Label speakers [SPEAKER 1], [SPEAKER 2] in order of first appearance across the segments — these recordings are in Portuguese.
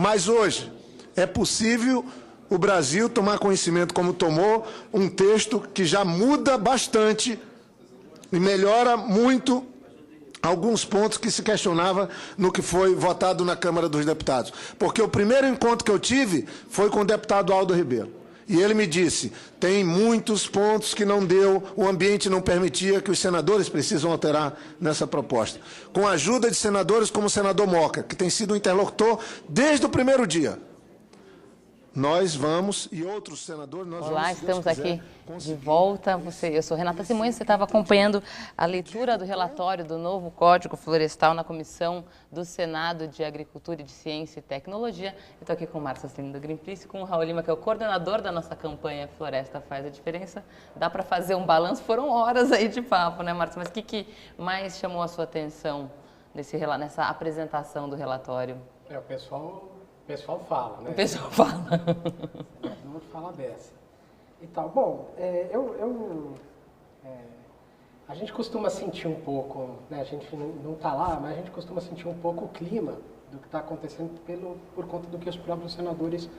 [SPEAKER 1] Mas hoje é possível o Brasil tomar conhecimento como tomou um texto que já muda bastante e melhora muito alguns pontos que se questionava no que foi votado na Câmara dos Deputados. Porque o primeiro encontro que eu tive foi com o deputado Aldo Ribeiro. E ele me disse, tem muitos pontos que não deu, o ambiente não permitia, que os senadores precisam alterar nessa proposta. Com a ajuda de senadores como o senador Moca, que tem sido um interlocutor desde o primeiro dia. Nós vamos, e outros senadores, nós
[SPEAKER 2] Olá,
[SPEAKER 1] vamos,
[SPEAKER 2] estamos aqui de volta. Eu sou Renata Simões, você estava acompanhando a leitura do relatório do novo Código Florestal na Comissão do Senado de Agricultura e de Ciência e Tecnologia. Eu estou aqui com o Márcio Celino do Greenpeace, com o Raul Lima, que é o coordenador da nossa campanha Floresta Faz a Diferença. Dá para fazer um balanço, foram horas aí de papo, né, Márcio? Mas o que mais chamou a sua atenção nessa apresentação do relatório?
[SPEAKER 3] O pessoal fala, né?
[SPEAKER 2] O pessoal fala.
[SPEAKER 3] Todo mundo fala dessa. E tal. Bom, a gente costuma sentir um pouco, né? A gente não está lá, mas a gente costuma sentir um pouco o clima do que está acontecendo por conta do que os próprios senadores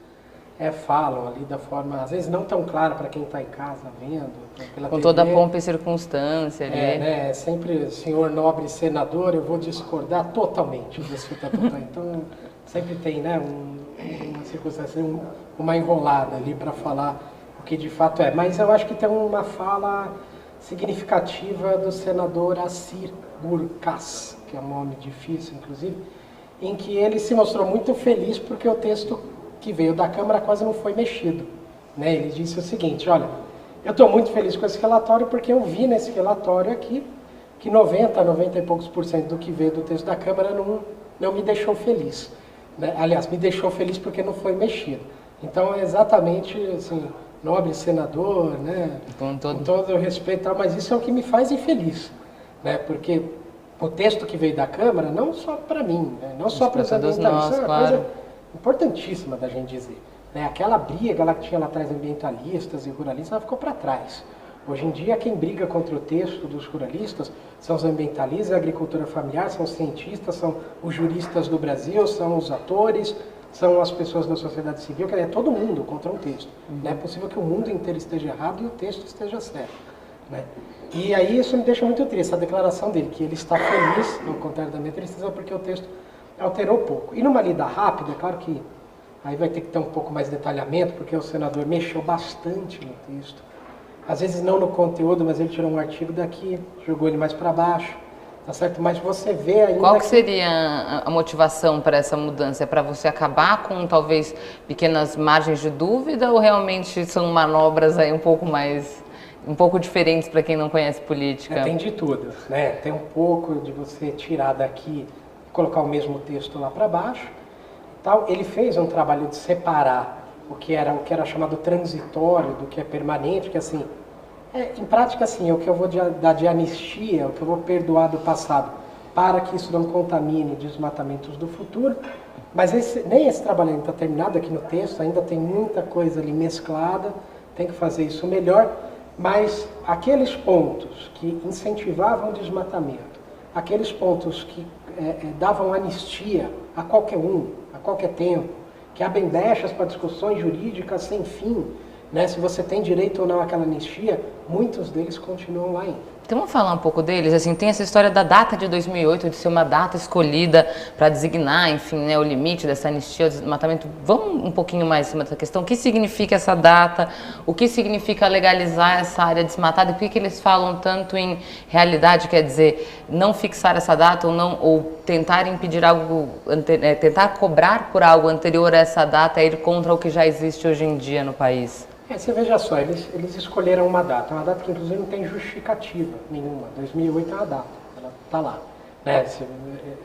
[SPEAKER 3] falam ali da forma, às vezes não tão clara para quem está em casa vendo. Pela
[SPEAKER 2] Com
[SPEAKER 3] TV.
[SPEAKER 2] toda a pompa e circunstância ali.
[SPEAKER 3] Né? Sempre, senhor nobre senador, eu vou discordar totalmente. Então, sempre tem, né, uma circunstância, uma enrolada ali para falar o que de fato é. Mas eu acho que tem uma fala significativa do senador Assir Gurkas, que é um nome difícil, inclusive, em que ele se mostrou muito feliz porque o texto que veio da Câmara quase não foi mexido. Né? Ele disse o seguinte, olha, eu estou muito feliz com esse relatório porque eu vi nesse relatório aqui que 90 e poucos % do que veio do texto da Câmara não me deixou feliz. Né? Aliás, me deixou feliz porque não foi mexido. Então, é exatamente, assim, nobre senador, né? Com todo o respeito, mas isso é o que me faz infeliz. Né? Porque o texto que veio da Câmara, não só para mim, né? Não só para os ambientalistas, isso é uma coisa importantíssima da gente dizer. Né? Aquela briga lá que tinha lá atrás, ambientalistas e ruralistas, ela ficou para trás. Hoje em dia, quem briga contra o texto dos ruralistas são os ambientalistas, a agricultura familiar, são os cientistas, são os juristas do Brasil, são os atores, são as pessoas da sociedade civil, que é todo mundo contra um texto. Não é possível que o mundo inteiro esteja errado e o texto esteja certo. Né? E aí isso me deixa muito triste, a declaração dele, que ele está feliz, ao contrário da minha tristeza, porque o texto alterou pouco. E numa lida rápida, é claro que aí vai ter que ter um pouco mais de detalhamento, porque o senador mexeu bastante no texto. Às vezes não no conteúdo, mas ele tirou um artigo daqui, jogou ele mais para baixo, tá certo? Mas você vê ainda...
[SPEAKER 2] Qual que seria a motivação para essa mudança? É para você acabar com, talvez, pequenas margens de dúvida ou realmente são manobras aí um pouco diferentes para quem não conhece política?
[SPEAKER 3] Tem de tudo, né? Tem um pouco de você tirar daqui e colocar o mesmo texto lá para baixo. Tal. Ele fez um trabalho de separar o que era chamado transitório do que é permanente, que assim, em prática assim, é o que eu vou dar de anistia, o que eu vou perdoar do passado, para que isso não contamine desmatamentos do futuro. Mas nem esse trabalho ainda está terminado aqui no texto, ainda tem muita coisa ali mesclada, tem que fazer isso melhor, mas aqueles pontos que incentivavam o desmatamento, aqueles pontos que davam anistia a qualquer tempo, que abrem brechas para discussões jurídicas sem fim, né? Se você tem direito ou não àquela anistia, muitos deles continuam lá ainda.
[SPEAKER 2] Então vamos falar um pouco deles, assim, tem essa história da data de 2008, de ser uma data escolhida para designar, enfim, né, o limite dessa anistia, o desmatamento. Vamos um pouquinho mais em cima dessa questão, o que significa essa data, o que significa legalizar essa área desmatada, e por que eles falam tanto em realidade, quer dizer, não fixar essa data ou tentar impedir algo, tentar cobrar por algo anterior a essa data, ir contra o que já existe hoje em dia no país?
[SPEAKER 3] Você veja só, eles escolheram uma data que inclusive não tem justificativa nenhuma. 2008 é uma data, ela está lá. Né?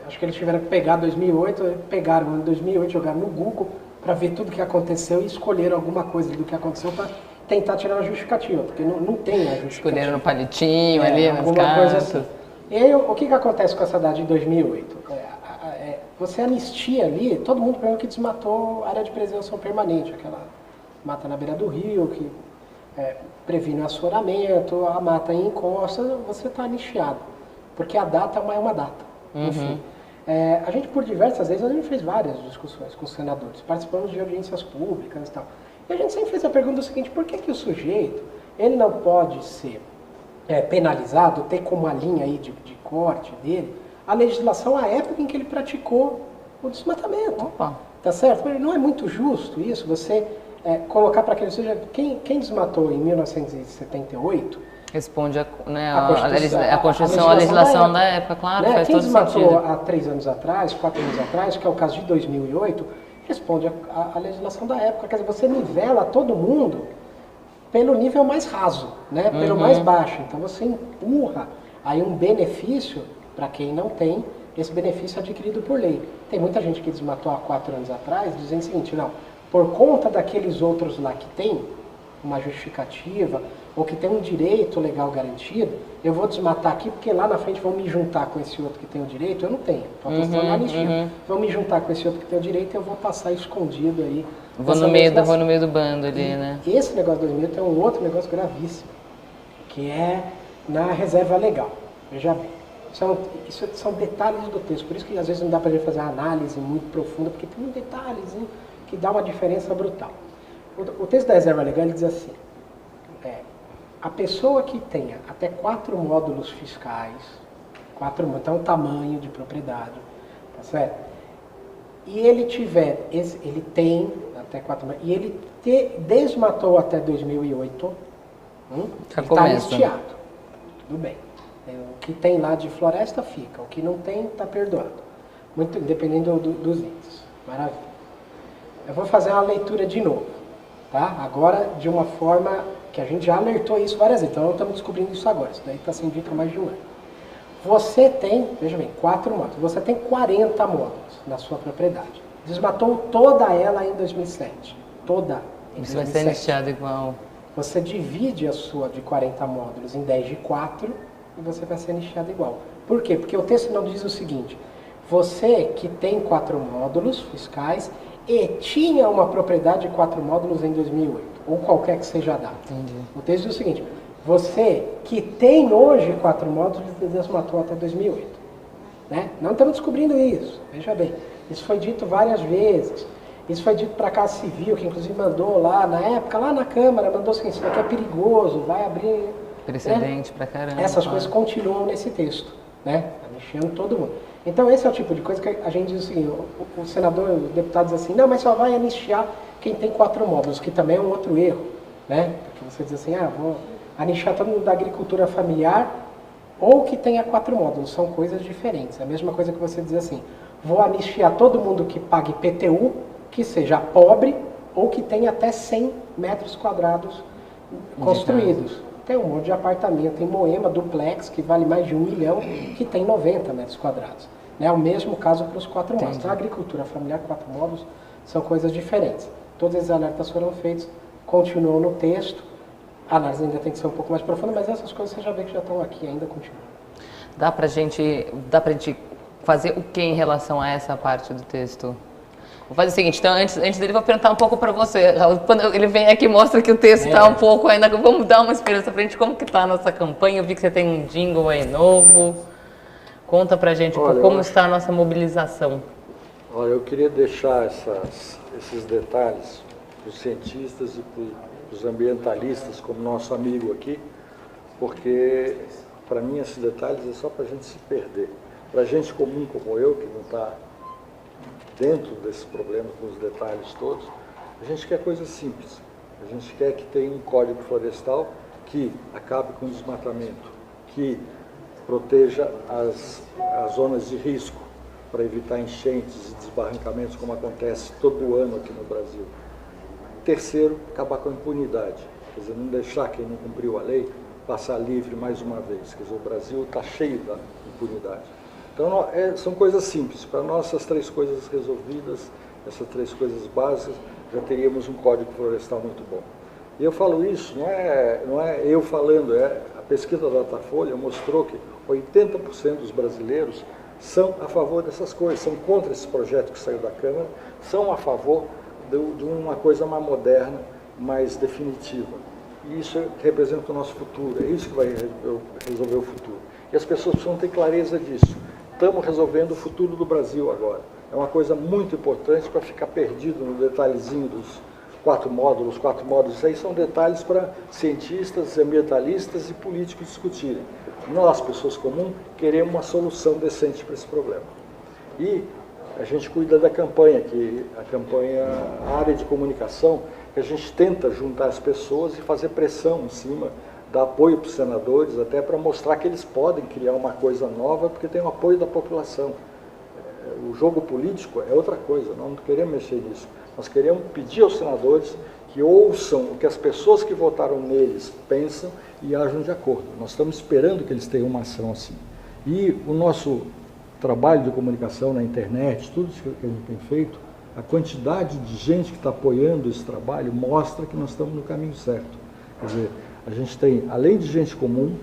[SPEAKER 3] Acho que eles tiveram que pegar 2008, pegaram em 2008, jogaram no Google para ver tudo o que aconteceu e escolheram alguma coisa do que aconteceu para tentar tirar a justificativa, porque não tem a justificativa.
[SPEAKER 2] Escolheram no palitinho ali, nas
[SPEAKER 3] alguma coisa assim. E aí, o que acontece com essa data de 2008? Você anistia ali, todo mundo primeiro que desmatou a área de preservação permanente, aquela mata na beira do rio, que previne o assoramento, a mata em encosta, você está anistiado. Porque a data é uma data. Enfim. A gente, por diversas vezes, a gente fez várias discussões com os senadores, participamos de audiências públicas e tal. E a gente sempre fez a pergunta seguinte: por que o sujeito ele não pode ser penalizado, ter como a linha aí de corte dele a legislação à época em que ele praticou o desmatamento?
[SPEAKER 2] Opa.
[SPEAKER 3] Tá certo? Mas não é muito justo isso, você colocar para aquele... Ou seja, quem desmatou em 1978...
[SPEAKER 2] Responde a
[SPEAKER 3] Constituição,
[SPEAKER 2] a legislação da época, claro, faz
[SPEAKER 3] quem
[SPEAKER 2] todo sentido.
[SPEAKER 3] Quem desmatou há 3 anos atrás, 4 anos atrás, que é o caso de 2008, responde a legislação da época. Quer dizer, você nivela todo mundo pelo nível mais raso, né? Pelo mais baixo. Então você empurra aí um benefício para quem não tem esse benefício adquirido por lei. Tem muita gente que desmatou há 4 anos atrás dizendo o seguinte: não, por conta daqueles outros lá que tem uma justificativa ou que tem um direito legal garantido, eu vou desmatar aqui porque lá na frente vão me juntar com esse outro que tem o direito. Eu não tenho, estou apostando na anistia. Vão me juntar com esse outro que tem o direito e eu vou passar escondido aí.
[SPEAKER 2] Vou no meio do bando ali, né?
[SPEAKER 3] E esse negócio de 2000 tem um outro negócio gravíssimo, que é na reserva legal. Veja bem. Isso são detalhes do texto, por isso que às vezes não dá para a gente fazer uma análise muito profunda, porque tem um detalhezinho que dá uma diferença brutal. O texto da reserva legal ele diz assim: a pessoa que tenha até 4 módulos fiscais, então o tamanho de propriedade, tá certo? E ele tem até 4 módulos, e ele desmatou até 2008, ele está anistiado. Tudo bem. O que tem lá de floresta fica, o que não tem está perdoado. Muito dependendo dos índices. Maravilha. Eu vou fazer uma leitura de novo, tá? Agora de uma forma que a gente já alertou isso várias vezes, então não estamos descobrindo isso agora, isso daí está sendo dito há mais de 1 ano. Você tem, veja bem, 4 módulos, você tem 40 módulos na sua propriedade. Desmatou toda ela em 2007, toda em 2007.
[SPEAKER 2] Você vai ser anistiado igual.
[SPEAKER 3] Você divide a sua de 40 módulos em 10 de 4 e você vai ser anistiado igual. Por quê? Porque o texto não diz o seguinte: você que tem 4 módulos fiscais e tinha uma propriedade de 4 módulos em 2008, ou qualquer que seja a data.
[SPEAKER 2] Entendi.
[SPEAKER 3] O texto diz o seguinte: você que tem hoje 4 módulos e desmatou até 2008. Né? Não estamos descobrindo isso, veja bem. Isso foi dito várias vezes. Isso foi dito para a Casa Civil, que inclusive mandou lá, na época, lá na Câmara, mandou assim: isso daqui é perigoso, vai abrir...
[SPEAKER 2] Precedente pra caramba.
[SPEAKER 3] Essas coisas continuam nesse texto, né? Anistiando todo mundo. Então esse é o tipo de coisa que a gente diz o seguinte: o senador, o deputado diz assim: não, mas só vai anistiar quem tem 4 módulos, que também é um outro erro, né? Porque você diz assim: vou anistiar todo mundo da agricultura familiar ou que tenha 4 módulos, são coisas diferentes. É a mesma coisa que você diz assim: vou anistiar todo mundo que pague IPTU, que seja pobre ou que tenha até 100 metros quadrados construídos. Tem um monte de apartamento em Moema, duplex, que vale mais de 1 milhão, que tem 90 metros quadrados. É o mesmo caso para os 4 módulos. Então, a agricultura familiar, 4 módulos, são coisas diferentes. Todos esses alertas foram feitos, continuam no texto. A análise ainda tem que ser um pouco mais profunda, mas essas coisas você já vê que já estão aqui, ainda continuam.
[SPEAKER 2] Dá pra gente fazer o que em relação a essa parte do texto? Vou fazer o seguinte, então antes dele vou perguntar um pouco para você. Quando ele vem aqui mostra que o texto está um pouco ainda, vamos dar uma esperança para a gente, como que está a nossa campanha. Eu vi que você tem um jingle aí novo. Conta pra gente como está a nossa mobilização.
[SPEAKER 4] Olha, eu queria deixar esses detalhes para os cientistas e para os ambientalistas, como nosso amigo aqui, porque para mim esses detalhes é só para a gente se perder. Para gente comum como eu, que não está dentro desses problemas, com os detalhes todos, a gente quer coisas simples. A gente quer que tenha um código florestal que acabe com o desmatamento, que proteja as zonas de risco para evitar enchentes e desbarrancamentos, como acontece todo ano aqui no Brasil. Terceiro, acabar com a impunidade, quer dizer, não deixar quem não cumpriu a lei passar livre mais uma vez. Quer dizer, o Brasil está cheio da impunidade. Então, são coisas simples. Para nós, essas 3 coisas resolvidas, essas 3 coisas básicas, já teríamos um código florestal muito bom. E eu falo isso, não é eu falando, a pesquisa da Datafolha mostrou que 80% dos brasileiros são a favor dessas coisas, são contra esse projeto que saiu da Câmara, são a favor de uma coisa mais moderna, mais definitiva. E isso representa o nosso futuro, é isso que vai resolver o futuro. E as pessoas precisam ter clareza disso. estamos resolvendo o futuro do Brasil agora. É uma coisa muito importante para ficar perdido no detalhezinho dos 4 módulos. 4 módulos aí são detalhes para cientistas, ambientalistas e políticos discutirem. Nós, pessoas comuns, queremos uma solução decente para esse problema. E a gente cuida da campanha, a área de comunicação, que a gente tenta juntar as pessoas e fazer pressão em cima, dar apoio para os senadores, até para mostrar que eles podem criar uma coisa nova, porque tem o apoio da população. O jogo político é outra coisa, nós não queremos mexer nisso. Nós queremos pedir aos senadores que ouçam o que as pessoas que votaram neles pensam e ajam de acordo. Nós estamos esperando que eles tenham uma ação assim. E o nosso trabalho de comunicação na internet, tudo isso que a gente tem feito, a quantidade de gente que está apoiando esse trabalho mostra que nós estamos no caminho certo. Quer dizer, a gente tem, além de gente comum,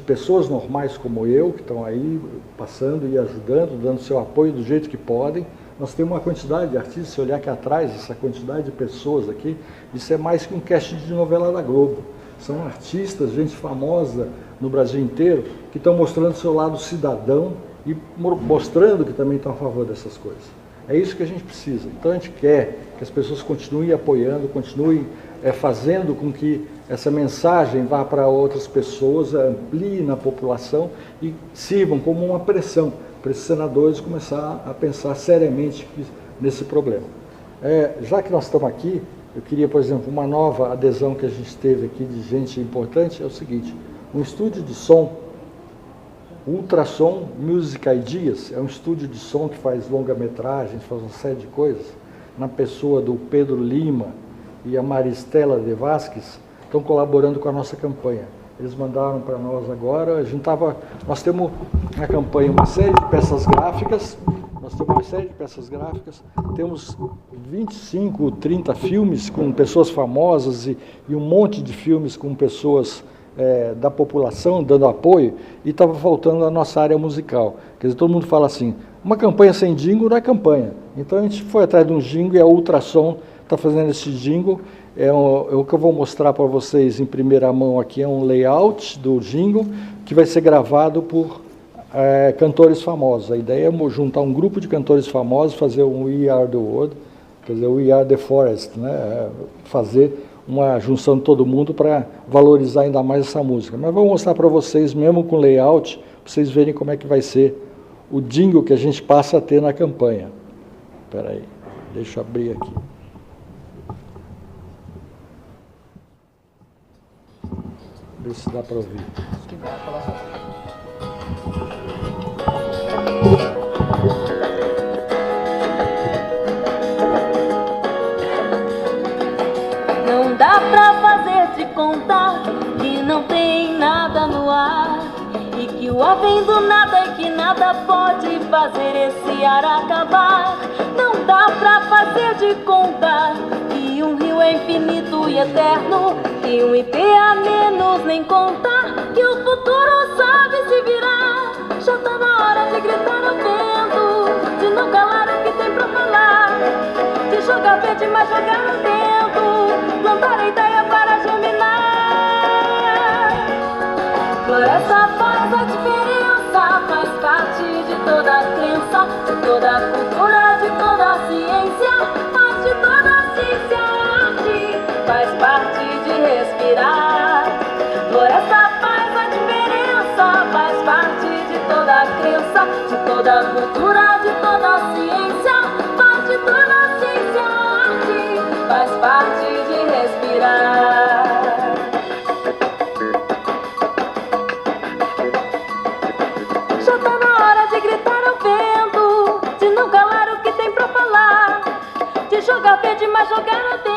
[SPEAKER 4] pessoas normais como eu, que estão aí passando e ajudando, dando seu apoio do jeito que podem. Nós temos uma quantidade de artistas, se olhar aqui atrás, essa quantidade de pessoas aqui, isso é mais que um cast de novela da Globo. São artistas, gente famosa no Brasil inteiro, que estão mostrando seu lado cidadão e mostrando que também estão a favor dessas coisas. É isso que a gente precisa. Então a gente quer que as pessoas continuem apoiando, continuem fazendo com que essa mensagem vá para outras pessoas, amplie na população e sirvam como uma pressão para esses senadores começar a pensar seriamente nesse problema. Já que nós estamos aqui, eu queria, por exemplo, uma nova adesão que a gente teve aqui de gente importante, é o seguinte: um estúdio de som, Ultrassom Music Ideas, é um estúdio de som que faz longa-metragens, faz uma série de coisas, na pessoa do Pedro Lima e a Maristela de Vasques, estão colaborando com a nossa campanha. Eles mandaram para nós agora, nós temos na campanha uma série de peças gráficas, temos 25, 30 filmes com pessoas famosas e um monte de filmes com pessoas da população dando apoio, e estava faltando a nossa área musical. Quer dizer, todo mundo fala assim, uma campanha sem jingle não é campanha. Então a gente foi atrás de um jingle e a Ultrassom está fazendo esse jingle. O que eu vou mostrar para vocês em primeira mão aqui é um layout do jingle que vai ser gravado por cantores famosos. A ideia é juntar um grupo de cantores famosos, fazer um We Are the World, quer dizer, We Are the Forest, né? Fazer uma junção de todo mundo para valorizar ainda mais essa música. Mas vou mostrar para vocês, mesmo com layout, para vocês verem como é que vai ser o jingle que a gente passa a ter na campanha. Espera aí, deixa eu abrir aqui. Ver se dá para ouvir.
[SPEAKER 5] Não dá pra fazer de contar que não tem nada no ar, e que o ar vem do nada e que nada pode fazer esse ar acabar. Não dá pra fazer de contar que um rio é infinito e eterno, que um IP a menos nem contar que o futuro sabe se virar. Já tá na hora de gritar ao vento, de não calar o que tem pra falar, de jogar verde mas jogar no vento, plantar a ideia para germinar. Floresta faz a diferença, faz parte de toda a crença, de toda a cultura, de toda a ciência, faz de toda a ciência a arte, faz parte de respirar. Floresta faz a diferença, faz parte de toda a crença, de toda a cultura, de toda a ciência, faz de toda a ciência a arte, faz parte de respirar. Já tá na hora de gritar ao vento, de não calar o que tem pra falar, de jogar verde mas jogar no tempo,